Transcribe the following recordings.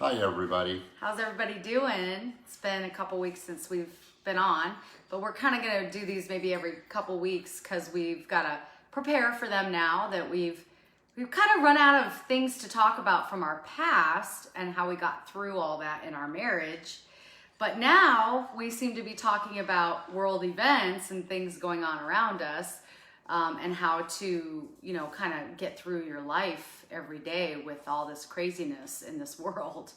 Hi, everybody. How's everybody doing? It's been a couple weeks since we've been on, but we're kind of going to do these maybe every couple weeks because we've got to prepare for them now that we've kind of run out of things to talk about from our past and how we got through all that in our marriage. But now we seem to be talking about world events and things going on around us, and how to, kind of get through your life every day with all this craziness in this world.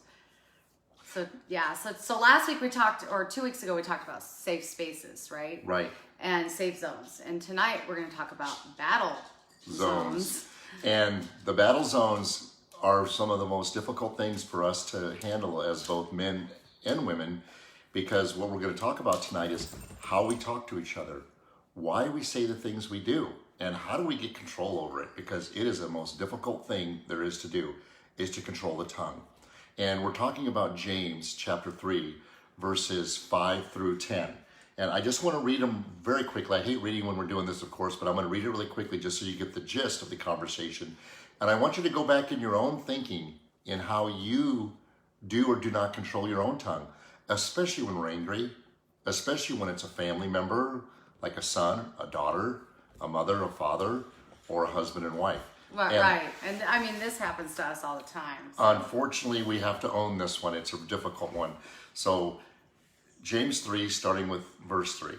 So last week we talked, or 2 weeks ago we talked about safe spaces, right? Right. And safe zones. And tonight we're going to talk about battle zones. And the battle zones are some of the most difficult things for us to handle as both men and women, because what we're going to talk about tonight is how we talk to each other, why we say the things we do, and how do we get control over it, because it is the most difficult thing there is to do, is to control the tongue. And we're talking about James chapter 3, verses 5 through 10. And I just want to read them very quickly. I hate reading when we're doing this, of course, but I'm going to read it really quickly just so you get the gist of the conversation. And I want you to go back in your own thinking in how you do or do not control your own tongue, especially when we're angry, especially when it's a family member, like a son, a daughter, a mother, a father, or a husband and wife. Right. And I mean, this happens to us all the time. So. Unfortunately, we have to own this one. It's a difficult one. So James 3, starting with verse 3.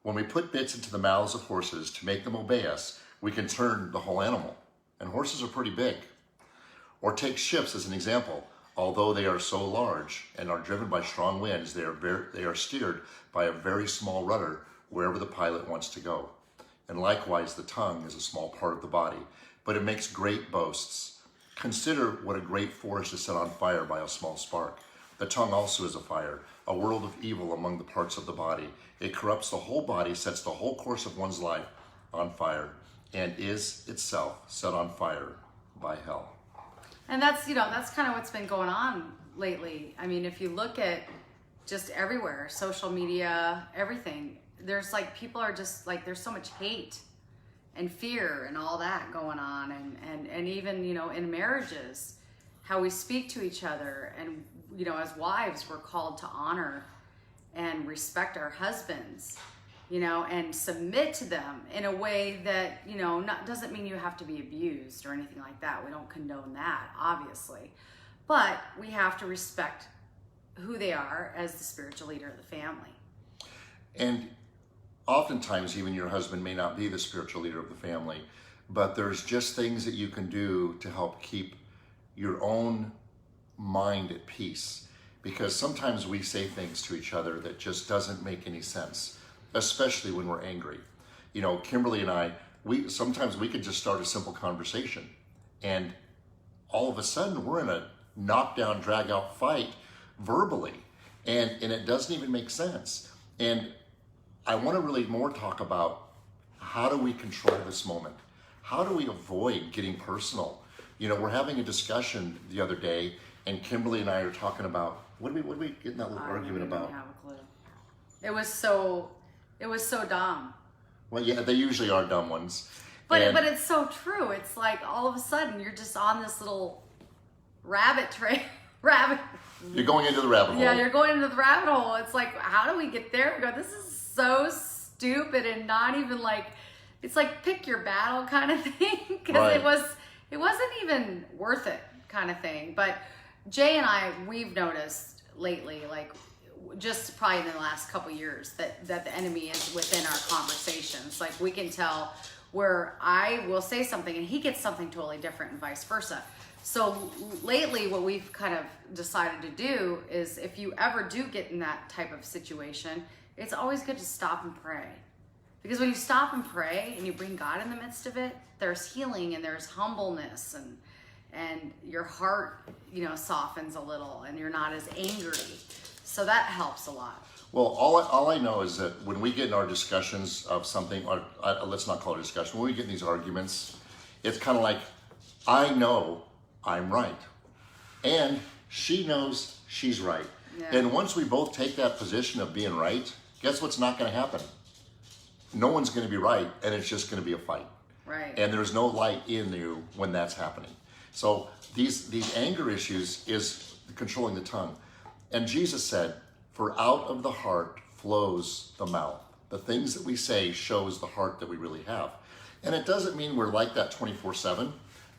When we put bits into the mouths of horses to make them obey us, we can turn the whole animal. And horses are pretty big. Or take ships as an example. Although they are so large and are driven by strong winds, they are steered by a very small rudder wherever the pilot wants to go. And likewise, the tongue is a small part of the body, but it makes great boasts. Consider what a great forest is set on fire by a small spark. The tongue also is a fire, a world of evil among the parts of the body. It corrupts the whole body, sets the whole course of one's life on fire, and is itself set on fire by hell. And that's kind of what's been going on lately. I mean, if you look at just everywhere, social media, everything, there's like, people are just like, there's so much hate and fear and all that going on. And even, in marriages, how we speak to each other. And, as wives, we're called to honor and respect our husbands, and submit to them in a way that, doesn't mean you have to be abused or anything like that. We don't condone that, obviously. But we have to respect who they are as the spiritual leader of the family. And oftentimes, even your husband may not be the spiritual leader of the family, but there's just things that you can do to help keep your own mind at peace. Because sometimes we say things to each other that just doesn't make any sense, especially when we're angry. Kimberly and I, sometimes we could just start a simple conversation, and all of a sudden we're in a knockdown, drag-out fight verbally, and it doesn't even make sense. And I want to really more talk about how do we control this moment? How do we avoid getting personal? We're having a discussion the other day, and Kimberly and I are talking about, what did we get in that little argument about? I don't have a clue. It was so dumb. Well, yeah, they usually are dumb ones. But it's so true. It's like all of a sudden you're just on this little rabbit trail. You're going into the rabbit hole. Yeah, you're going into the rabbit hole. It's like, how do we get there? We go, this is so stupid, and not even like, it's like pick your battle kind of thing. Because right. it wasn't even worth it kind of thing. But Jay and I, we've noticed lately, like just probably in the last couple years, that the enemy is within our conversations. Like we can tell where I will say something and he gets something totally different and vice versa. So lately what we've kind of decided to do is, if you ever do get in that type of situation, it's always good to stop and pray. Because when you stop and pray and you bring God in the midst of it, there's healing and there's humbleness, and your heart, softens a little, and you're not as angry. So that helps a lot. Well, all I know is that when we get in our discussions of something, or let's not call it a discussion, when we get in these arguments, it's kind of like, I know I'm right, and she knows she's right. Yeah. And once we both take that position of being right, guess what's not going to happen? No one's going to be right, and it's just going to be a fight. Right. And there's no light in you when that's happening. So these anger issues is controlling the tongue. And Jesus said, for out of the heart flows the mouth. The things that we say shows the heart that we really have. And it doesn't mean we're like that 24/7,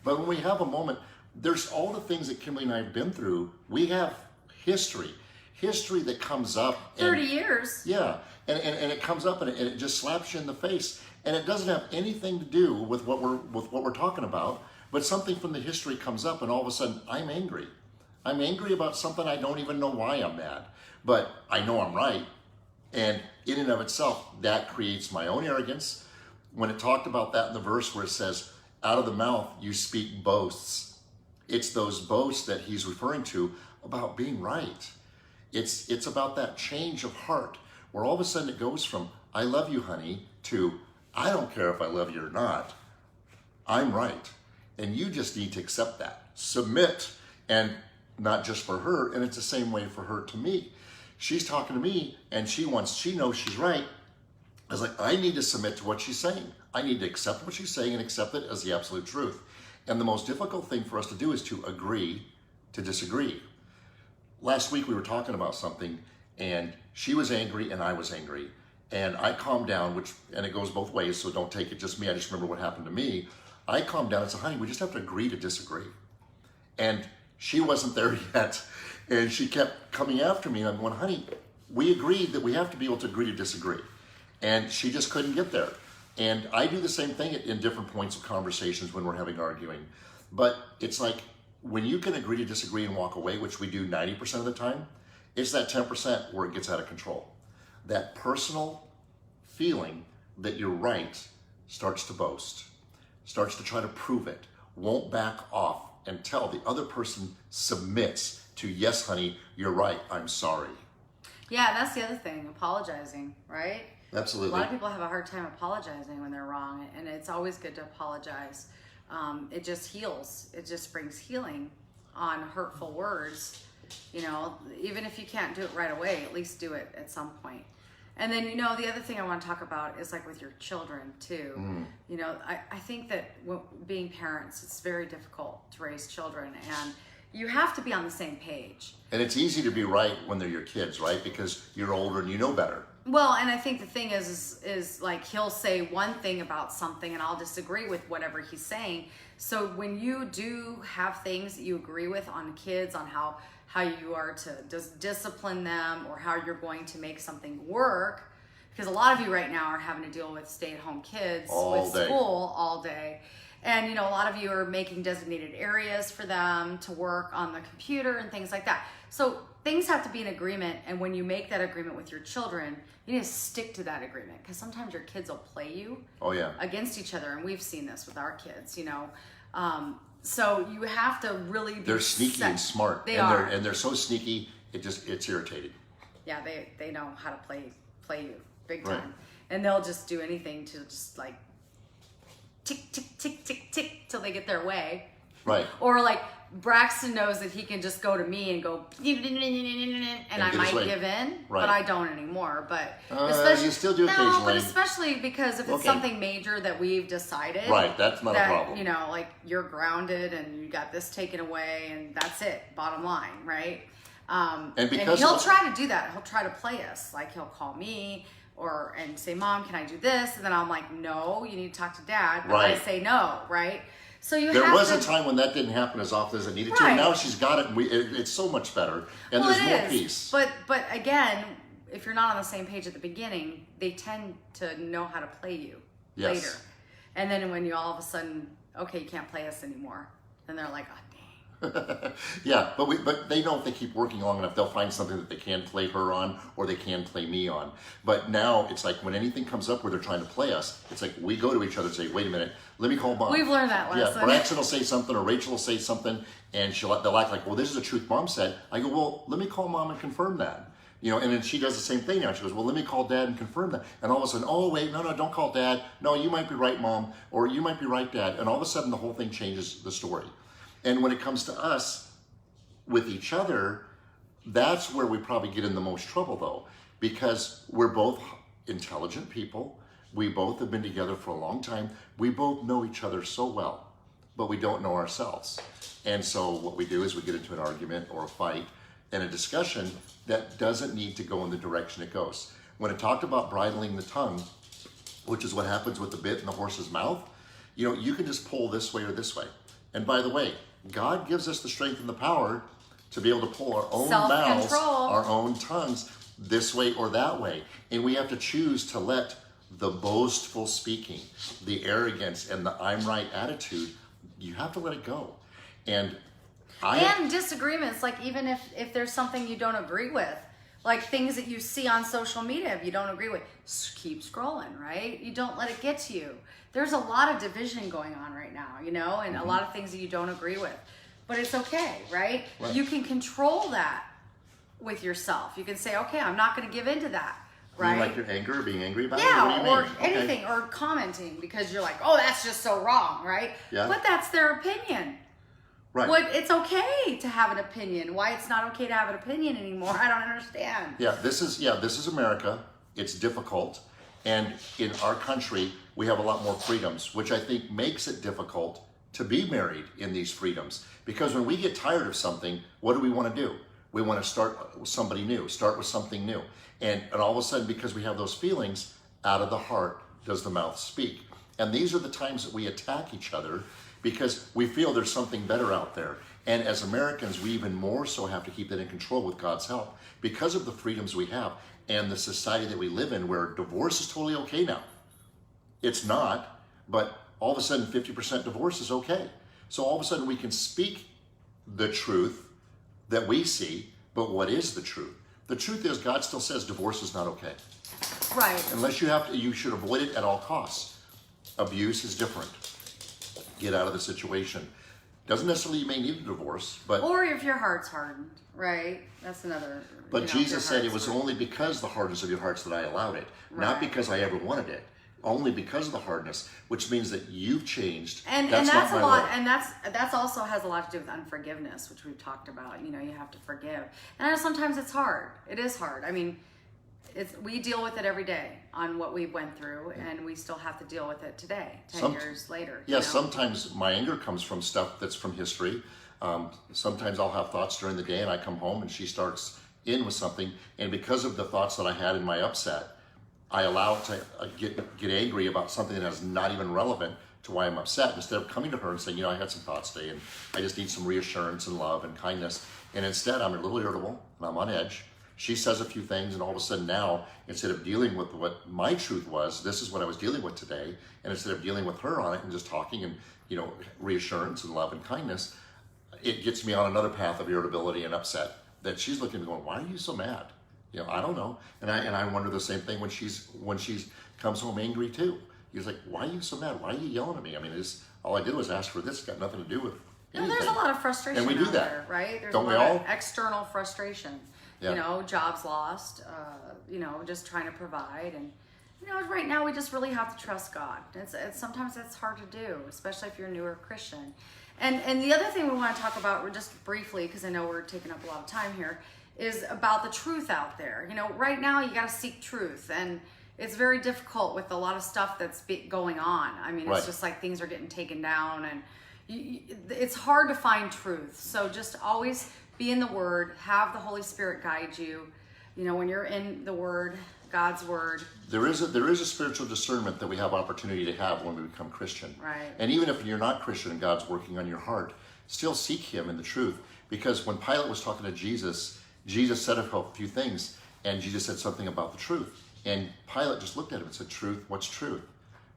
but when we have a moment, there's all the things that Kimberly and I have been through. We have history that comes up. 30 years. Yeah, and it comes up and it just slaps you in the face. And it doesn't have anything to do with what we're talking about, but something from the history comes up and all of a sudden I'm angry. I'm angry about something I don't even know why I'm mad, but I know I'm right. And in and of itself, that creates my own arrogance. When it talked about that in the verse where it says, out of the mouth you speak boasts, it's those boasts that he's referring to about being right. It's about that change of heart where all of a sudden it goes from, I love you, honey, to, I don't care if I love you or not. I'm right. And you just need to accept that. Submit. And not just for her, and it's the same way for her to me. She's talking to me and she knows she's right. I was like, I need to submit to what she's saying. I need to accept what she's saying and accept it as the absolute truth. And the most difficult thing for us to do is to agree to disagree. Last week we were talking about something and she was angry and I was angry. And I calmed down, and it goes both ways, so don't take it just me. I just remember what happened to me. I calmed down and said, honey, we just have to agree to disagree. And she wasn't there yet. And she kept coming after me, and I'm going, honey, we agreed that we have to be able to agree to disagree. And she just couldn't get there. And I do the same thing in different points of conversations when we're having arguing. But it's like, when you can agree to disagree and walk away, which we do 90% of the time, it's that 10% where it gets out of control. That personal feeling that you're right starts to boast, starts to try to prove it, won't back off until the other person submits to, yes, honey, you're right, I'm sorry. Yeah, that's the other thing, apologizing, right? Absolutely. A lot of people have a hard time apologizing when they're wrong, and it's always good to apologize. It just heals. It just brings healing on hurtful words. You know, even if you can't do it right away, at least do it at some point. And then, the other thing I want to talk about is like with your children too. I think that being parents, it's very difficult to raise children, and you have to be on the same page. And it's easy to be right when they're your kids, right? Because you're older and you know better. Well, and I think the thing is like he'll say one thing about something and I'll disagree with whatever he's saying. So when you do have things that you agree with on kids, on how you are to discipline them or how you're going to make something work, because a lot of you right now are having to deal with stay-at-home kids with school all day. And, a lot of you are making designated areas for them to work on the computer and things like that. So things have to be in agreement. And when you make that agreement with your children, you need to stick to that agreement, because sometimes your kids will play you against each other. And we've seen this with our kids, So you have to really be They're sneaky and smart. They are. And they're so sneaky, it's irritating. Yeah, they know how to play you big time. Right. And they'll just do anything to just like tick, tick, tick, tick, tick till they get their way. Right. Or like Braxton knows that he can just go to me and go, and I might give in, but I don't anymore. But especially, you still do occasionally. No, but especially because if it's something major that we've decided, right, that's not a problem. Like you're grounded and you got this taken away, and that's it. Bottom line, right? And he'll try to do that. He'll try to play us. Like he'll call me and say, "Mom, can I do this?" And then I'm like, "No, you need to talk to Dad." But I say no, right? So there was a time when that didn't happen as often as it needed to. And now she's got it, and it's so much better, and there's more peace. But again, if you're not on the same page at the beginning, they tend to know how to play you later. And then when you all of a sudden, okay, you can't play us anymore, then they're like, oh, dang. Yeah, but they know if they keep working long enough, they'll find something that they can play her on or they can play me on. But now it's like when anything comes up where they're trying to play us, it's like we go to each other and say, wait a minute, let me call Mom. We've learned that lesson. Yeah, Braxton will say something or Rachel will say something and they'll act like, well, this is the truth Mom said. I go, well, let me call Mom and confirm that. And then she does the same thing now. She goes, well, let me call Dad and confirm that. And all of a sudden, oh, wait, no, don't call Dad. No, you might be right, Mom, or you might be right, Dad. And all of a sudden, the whole thing changes the story. And when it comes to us with each other, that's where we probably get in the most trouble, though, because we're both intelligent people. We both have been together for a long time. We both know each other so well. but we don't know ourselves. And so what we do is we get into an argument or a fight and a discussion that doesn't need to go in the direction it goes. When it talked about bridling the tongue, which is what happens with the bit in the horse's mouth, you can just pull this way or this way. And by the way, God gives us the strength and the power to be able to pull our own mouths, our own tongues, this way or that way. And we have to choose to let the boastful speaking, the arrogance, and the I'm right attitude, you have to let it go. And disagreements, like even if there's something you don't agree with, like things that you see on social media if you don't agree with, keep scrolling, right? You don't let it get to you. There's a lot of division going on right now, and a lot of things that you don't agree with. But it's okay, right? You can control that with yourself. You can say, okay, I'm not going to give into that, right? You like your anger or being angry about it? Yeah, or anything, or commenting because you're like, oh, that's just so wrong, right? Yeah. But that's their opinion. Right. It's okay to have an opinion. Why it's not okay to have an opinion anymore, I don't understand. This is America. It's difficult. And in our country, we have a lot more freedoms, which I think makes it difficult to be married in these freedoms. Because when we get tired of something, what do we want to do? We want to start with somebody new, start with something new. And all of a sudden, because we have those feelings, out of the heart does the mouth speak. And these are the times that we attack each other because we feel there's something better out there. And as Americans, we even more so have to keep that in control with God's help because of the freedoms we have and the society that we live in where divorce is totally okay now. It's not, but all of a sudden 50% divorce is okay. So all of a sudden we can speak the truth that we see, but what is the truth? The truth is God still says divorce is not okay. Right. Unless you should avoid it at all costs. Abuse is different. Get out of the situation. Doesn't necessarily you may need a divorce, but... Or if your heart's hardened, right? That's another... But Jesus said it was only because of the hardness of your hearts that I allowed it. Right. Not because I ever wanted it. Only because of the hardness, which means that you've changed. And that's a lot, and that's also has a lot to do with unforgiveness, which we've talked about. You have to forgive. And I know sometimes it's hard. It is hard. I mean, we deal with it every day on what we went through, and we still have to deal with it today, 10 years later. Yeah, sometimes my anger comes from stuff that's from history. Sometimes I'll have thoughts during the day, and I come home, and she starts in with something, and because of the thoughts that I had in my upset, I allow it to get angry about something that is not even relevant to why I'm upset, instead of coming to her and saying, I had some thoughts today, and I just need some reassurance and love and kindness. And instead, I'm a little irritable, and I'm on edge. She says a few things, and all of a sudden now, instead of dealing with what my truth was, this is what I was dealing with today, and instead of dealing with her on it and just talking and, reassurance and love and kindness, it gets me on another path of irritability and upset that she's looking at me going, why are you so mad? I don't know. And I wonder the same thing when she's comes home angry too. He's like, why are you so mad? Why are you yelling at me? I mean, all I did was ask for this. It's got nothing to do with anything. There's a lot of frustration and we do out that. there, right? There's Don't a we lot all? of external frustration. Yeah. Jobs lost, just trying to provide. And, right now we just really have to trust God. Sometimes that's hard to do, especially if you're a newer Christian. And the other thing we want to talk about, just briefly, because I know we're taking up a lot of time here, is about the truth out there. Right now you got to seek truth, and it's very difficult with a lot of stuff that's going on. I mean, it's just like things are getting taken down, and it's hard to find truth. So just always be in the Word, have the Holy Spirit guide you. When you're in the Word, God's Word. There is a spiritual discernment that we have opportunity to have when we become Christian. Right. And even if you're not Christian and God's working on your heart, still seek Him in the truth. Because when Pilate was talking to Jesus said a few things, and Jesus said something about the truth. And Pilate just looked at him and said, truth, what's truth?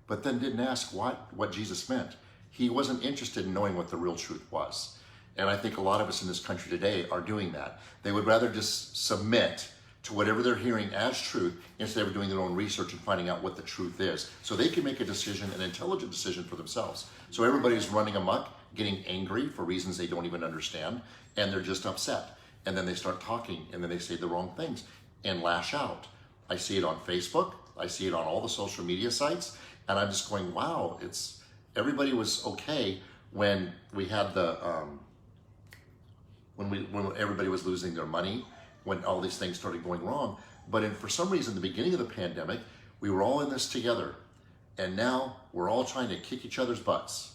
But then didn't ask what Jesus meant. He wasn't interested in knowing what the real truth was. And I think a lot of us in this country today are doing that. They would rather just submit to whatever they're hearing as truth instead of doing their own research and finding out what the truth is. So they can make a decision, an intelligent decision for themselves. So everybody's running amok, getting angry for reasons they don't even understand, and they're just upset. And then they start talking, and then they say the wrong things and lash out. I see it on Facebook. I see it on all the social media sites. And I'm just going, wow, everybody was okay when we had the, when everybody was losing their money, when all these things started going wrong. But for some reason, the beginning of the pandemic, we were all in this together. And now we're all trying to kick each other's butts.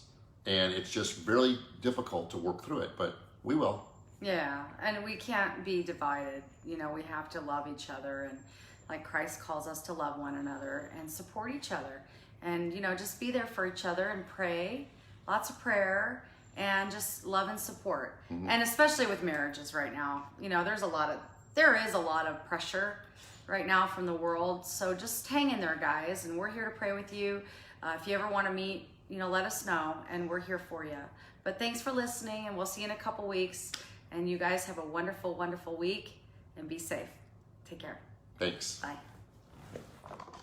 And it's just really difficult to work through it, but we will. Yeah, and we can't be divided. You know, we have to love each other, and like Christ calls us to love one another and support each other. And, you know, just be there for each other and pray, lots of prayer, and just love and support. And especially with marriages right now, you know, there is a lot of pressure right now from the world. So just hang in there, guys, and we're here to pray with you. If you ever want to meet, you know, let us know, and we're here for you. But thanks for listening, and we'll see you in a couple weeks. And you guys have a wonderful, wonderful week, and be safe. Take care. Thanks. Bye.